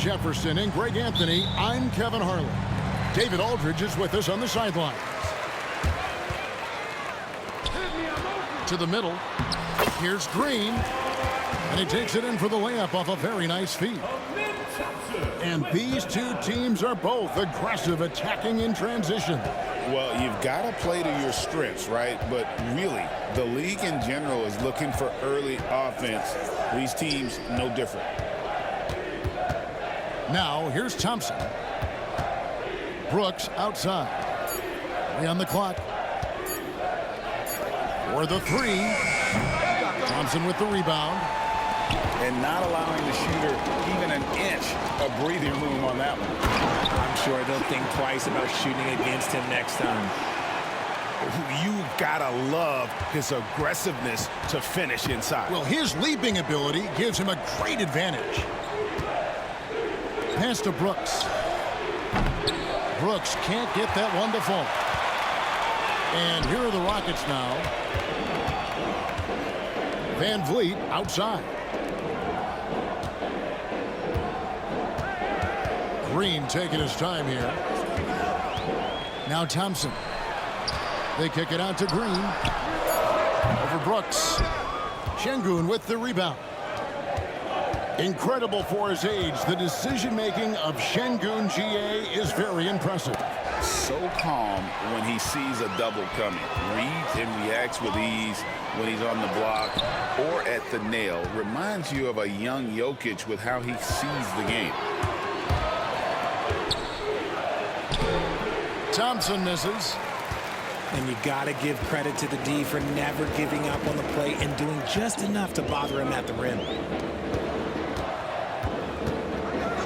Jefferson and Greg Anthony, I'm Kevin Harlan. David Aldridge is with us on the sideline. To the middle. Here's Green. And he takes it in for the layup off a very nice feed. And these two teams are both aggressive, attacking in transition. Well, you've got to play to your strengths, right? But really, the league in general is looking for early offense. These teams, no different. Now, here's Thompson. Brooks outside. 3 on the clock. For the 3. Thompson with the rebound. And not allowing the shooter even an inch of breathing room on that one. I'm sure they'll think twice about shooting against him next time. You've got to love his aggressiveness to finish inside. Well, his leaping ability gives him a great advantage. Pass to Brooks. Brooks can't get that one to fall. And here are the Rockets now. Van Vliet outside. Green taking his time here. Now Thompson. They kick it out to Green. Over Brooks. Şengün with the rebound. Incredible for his age. The decision-making of Şengün GA is very impressive. So calm when he sees a double coming. Reads and reacts with ease when he's on the block or at the nail. Reminds you of a young Jokic with how he sees the game. Thompson misses. And you got to give credit to the D for never giving up on the play and doing just enough to bother him at the rim.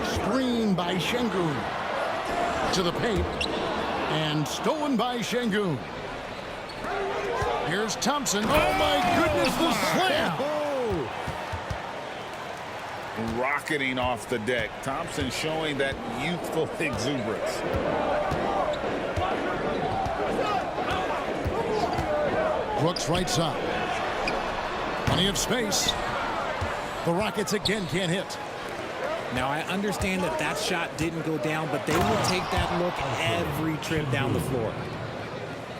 Screen by Şengün. To the paint. And stolen by Şengün. Here's Thompson. Oh, my goodness, the slam. Rocketing off the deck. Thompson showing that youthful exuberance. Brooks right side. Plenty of space. The Rockets again can't hit. Now, I understand that that shot didn't go down, but they will take that look every trip down the floor.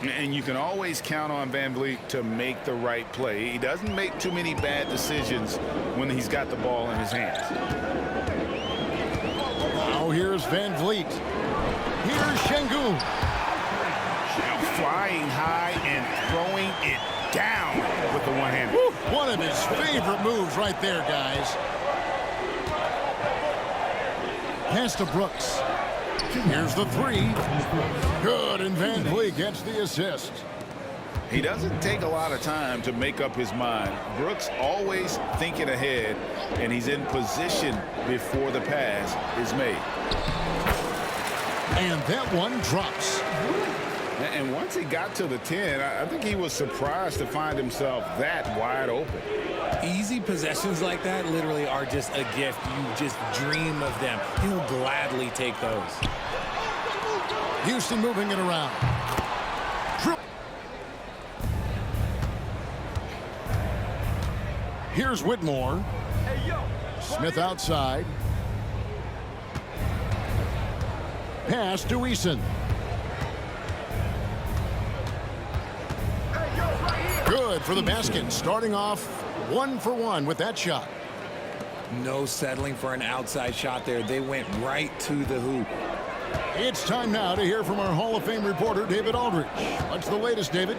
And you can always count on Van Vliet to make the right play. He doesn't make too many bad decisions when he's got the ball in his hands. Now here's Van Vliet. Here's Şengün. Flying high and throwing it down with the one-hand. One of his favorite moves right there, guys. Pass to Brooks. Here's the 3. Good, and Van Vliet gets the assist. He doesn't take a lot of time to make up his mind. Brooks always thinking ahead, and he's in position before the pass is made. And that one drops. And once he got to the 10, I think he was surprised to find himself that wide open. Easy possessions like that literally are just a gift. You just dream of them. He'll gladly take those. Houston moving it around. Here's Whitmore. Smith outside. Pass to Eason. Good for the basket. Starting off 1 for 1 with that shot. No settling for an outside shot there. They went right to the hoop. It's time now to hear from our Hall of Fame reporter, David Aldridge. What's the latest, David?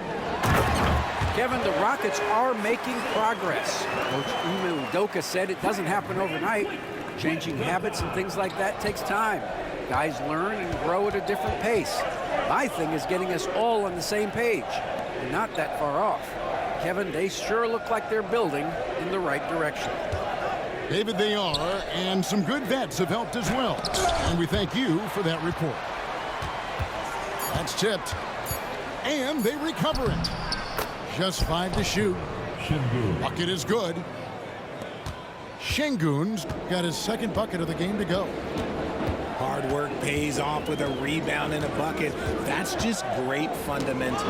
Kevin, the Rockets are making progress. Coach Ime Udoka said it doesn't happen overnight. Changing habits and things like that takes time. Guys learn and grow at a different pace. My thing is getting us all on the same page. We're not that far off. Kevin, they sure look like they're building in the right direction. David, they are, and some good vets have helped as well. And we thank you for that report. That's tipped. And they recover it. Just 5 to shoot. Bucket is good. Şengün's got his second bucket of the game to go. Hard work pays off with a rebound and a bucket. That's just great fundamentals.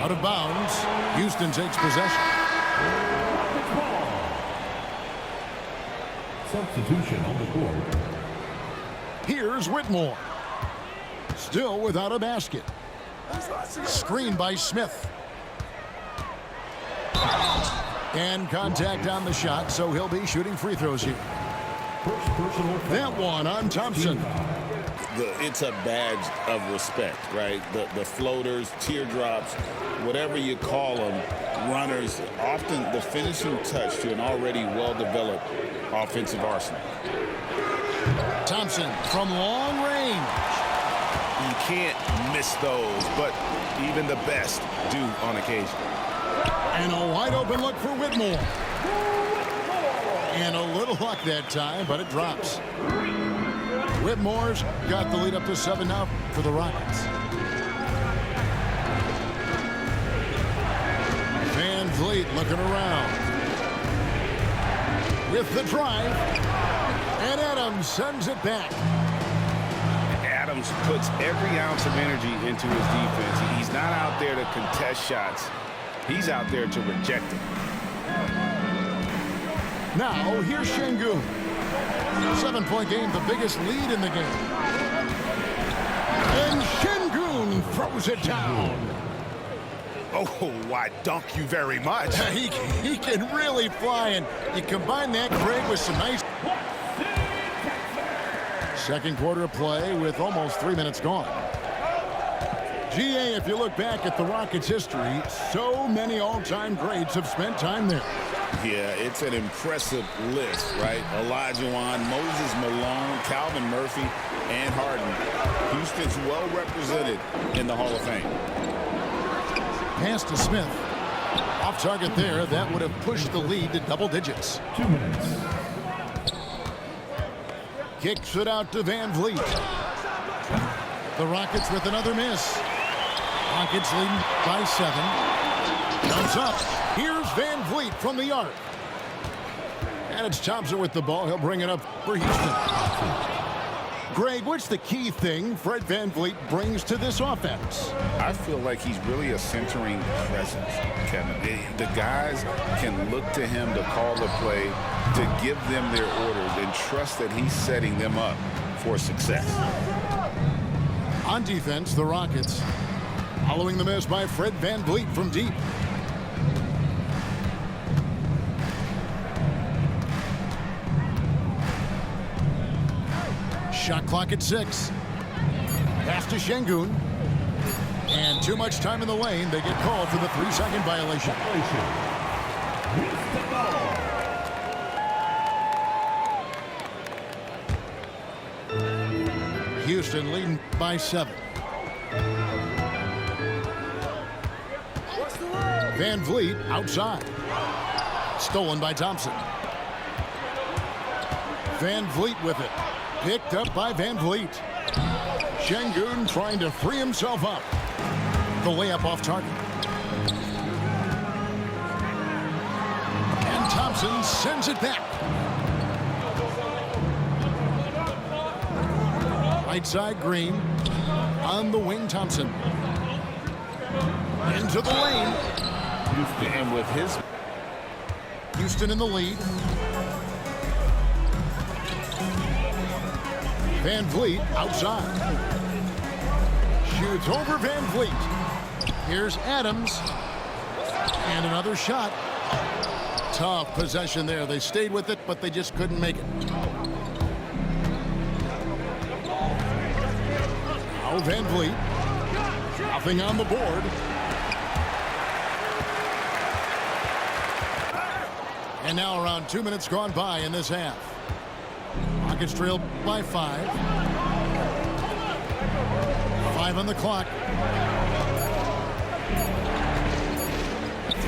Out of bounds. Houston takes possession. Substitution on the court. Here's Whitmore. Still without a basket. Screen by Smith. And contact on the shot, so he'll be shooting free throws here. First personal foul. That one on Thompson. It's a badge of respect, right? The floaters, teardrops, whatever you call them, runners, often the finishing touch to an already well-developed offensive arsenal. Thompson from long range. You can't miss those, but even the best do on occasion. And a wide open look for Whitmore. And a little luck that time, but it drops. Whitmore's got the lead up to 7 now for the Rockets. Van Vliet looking around. With the drive. And Adams sends it back. Adams puts every ounce of energy into his defense. He's not out there to contest shots. He's out there to reject it. Now, here's Şengün. 7-point game, the biggest lead in the game. And Şengün throws it down. Oh, why, dunk you very much. He can really fly, and you combine that, Craig, with some nice... Second quarter of play with almost 3 minutes gone. GA, if you look back at the Rockets' history, so many all-time greats have spent time there. Yeah, it's an impressive list, right? Olajuwon, Moses Malone, Calvin Murphy, and Harden. Houston's well represented in the Hall of Fame. Pass to Smith. Off target there. That would have pushed the lead to double digits. 2 minutes. Kicks it out to Van Vliet. The Rockets with another miss. Rockets leading by 7. Comes up. Here's Van Vliet from the arc. And it's Thompson with the ball. He'll bring it up for Houston. Greg, what's the key thing Fred Van Vliet brings to this offense? I feel like he's really a centering presence, Kevin. The guys can look to him to call the play, to give them their orders, and trust that he's setting them up for success. On defense, the Rockets following the miss by Fred Van Vliet from deep. Shot clock at 6. Pass to Şengün. And too much time in the lane. They get called for the 3-second violation. Houston leading by 7. Van Vliet outside. Stolen by Thompson. Van Vliet with it. Picked up by Van Vliet. Şengün trying to free himself up. The layup off target. And Thompson sends it back. Right side, Green. On the wing, Thompson. Into the lane. And with his... Houston in the lead. Van Vliet outside. Shoots over Van Vliet. Here's Adams. And another shot. Tough possession there. They stayed with it, but they just couldn't make it. Now Van Vliet. Nothing on the board. And now around 2 minutes gone by in this half. Rockets trail by 5. 5 on the clock.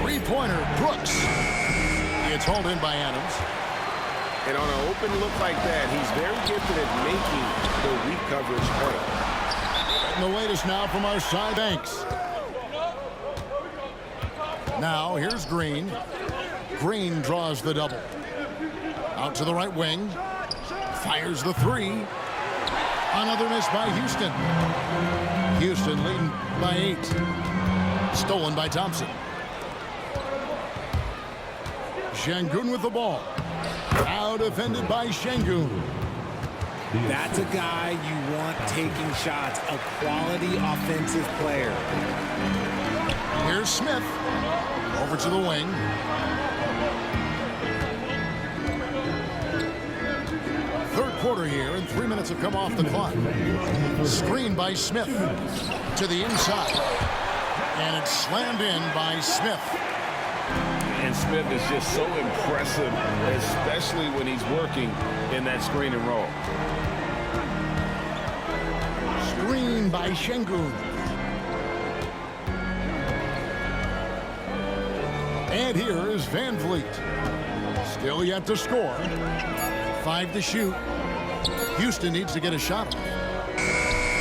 Three-pointer, Brooks. It's hauled in by Adams. And on an open look like that, he's very gifted at making the weak coverage play. And the latest now from our side, Banks. Now here's Green. Green draws the double. Out to the right wing. Fires the 3. Another miss by Houston. Houston leading by 8. Stolen by Thompson. Şengün with the ball. Now defended by Şengün. That's a guy you want taking shots, a quality offensive player. Here's Smith. Over to the wing. Third quarter here, and 3 minutes have come off the clock. Screen by Smith to the inside. And it's slammed in by Smith. And Smith is just so impressive, especially when he's working in that screen and roll. Screen by Şengün. And here is Van Vliet. Still yet to score. 5 to shoot. Houston needs to get a shot off.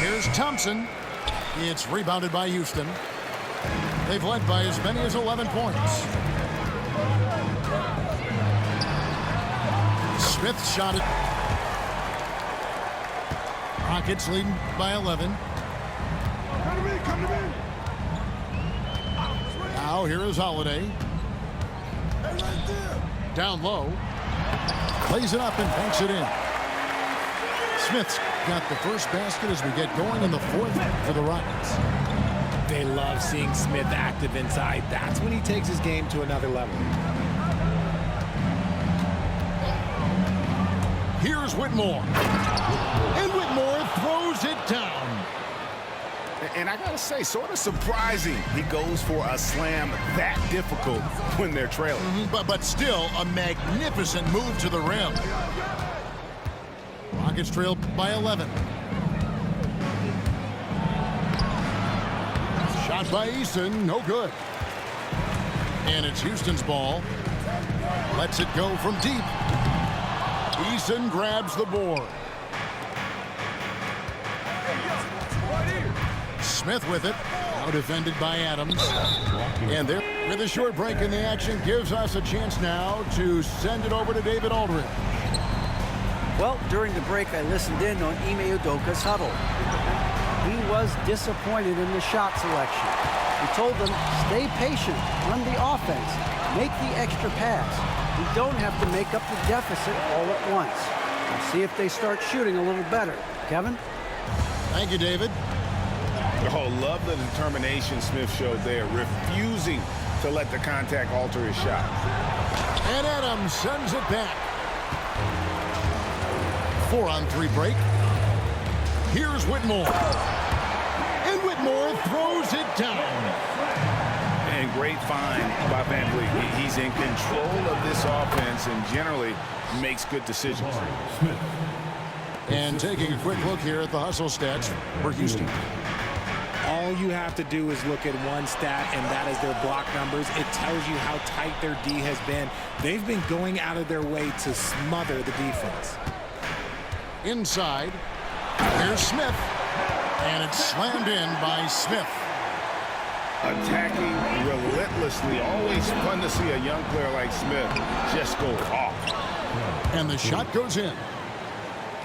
Here's Thompson. It's rebounded by Houston. They've led by as many as 11 points. Smith shot it. Rockets leading by 11. Now here is Holiday. Down low. Plays it up and banks it in. Smith's got the first basket as we get going in the fourth for the Rockets. They love seeing Smith active inside. That's when he takes his game to another level. Here's Whitmore. And Whitmore throws it down. And I gotta say, sort of surprising he goes for a slam that difficult when they're trailing. But still a magnificent move to the rim. Rockets trail by 11. Shot by Eason, no good. And it's Houston's ball. Lets it go from deep. Eason grabs the board. Smith with it. Now defended by Adams. And there, with a short break in the action, gives us a chance now to send it over to David Aldridge. Well, during the break, I listened in on Ime Udoka's huddle. He was disappointed in the shot selection. He told them, stay patient, run the offense, make the extra pass. We don't have to make up the deficit all at once. We'll see if they start shooting a little better. Kevin? Thank you, David. Oh, love the determination Smith showed there, refusing to let the contact alter his shot. And Adams sends it back. 4-on-3 break. Here's Whitmore. And Whitmore throws it down. And great find by Van Vliet. He's in control of this offense and generally makes good decisions. And taking a quick look here at the hustle stats for Houston. All you have to do is look at one stat, and that is their block numbers. It tells you how tight their D has been. They've been going out of their way to smother the defense. Inside, here's Smith. And it's slammed in by Smith. Attacking relentlessly. Always fun to see a young player like Smith just go off. And the shot goes in.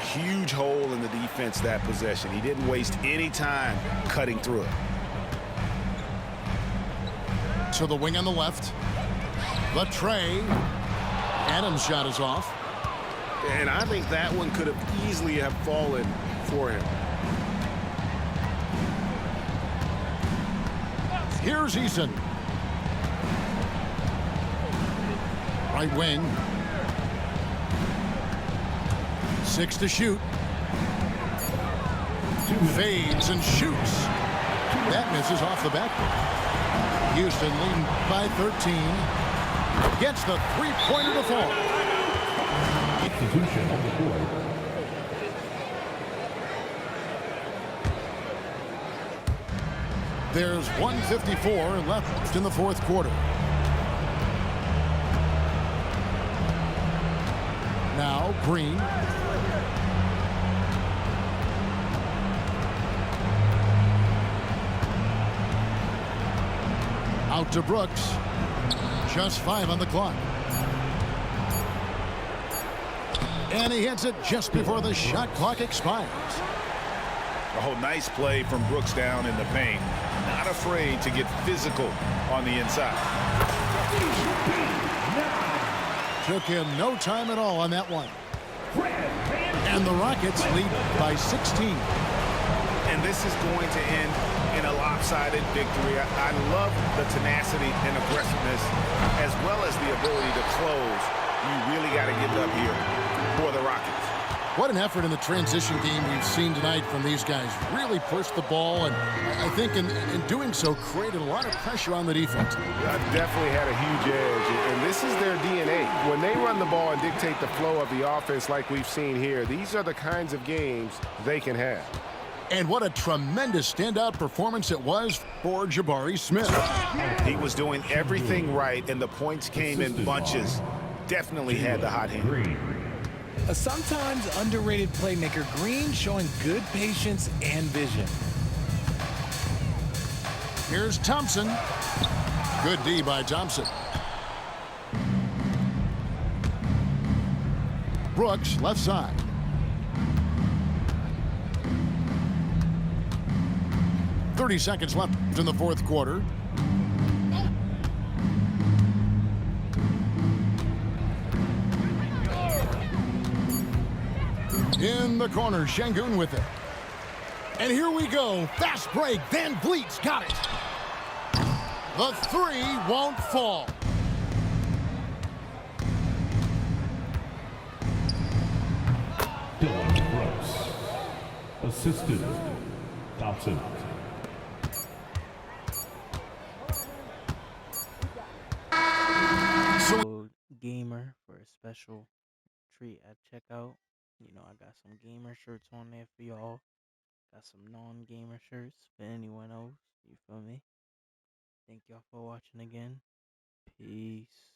Huge hole in the defense that possession. He didn't waste any time cutting through it. To the wing on the left. The tray. Adams' shot is off. And I think that one could have easily have fallen for him. Here's Eason. Right wing. 6 to shoot. Fades and shoots. That misses off the backboard. Houston leading by 13. Gets the three-pointer to fall. Substitution on the board. There's 1:54 left in the fourth quarter. Now Green. Out to Brooks. Just 5 on the clock. And he hits it just before the shot clock expires. Oh, nice play from Brooks down in the paint. Not afraid to get physical on the inside. Took him no time at all on that one. And the Rockets lead by 16. And this is going to end in a lopsided victory. I love the tenacity and aggressiveness as well as the ability to close. You really got to give it up here for the Rockets. What an effort in the transition game we've seen tonight from these guys. Really pushed the ball, and I think in doing so created a lot of pressure on the defense. Definitely had a huge edge, and this is their DNA. When they run the ball and dictate the flow of the offense like we've seen here, these are the kinds of games they can have. And what a tremendous standout performance it was for Jabari Smith. He was doing everything right, and the points came in bunches. Definitely had the hot hand. A sometimes underrated playmaker, Green showing good patience and vision. Here's Thompson. Good D by Thompson. Brooks, left side. .30 seconds left in the fourth quarter. In the corner, Şengün with it. And here we go. Fast break. Van Vliet's got it. The three won't fall. Dylan Brooks. Assisted. Thompson. Gamer for a special treat at checkout. You know, I got some gamer shirts on there for y'all. Got some non-gamer shirts for anyone else. You feel me? Thank y'all for watching again. Peace.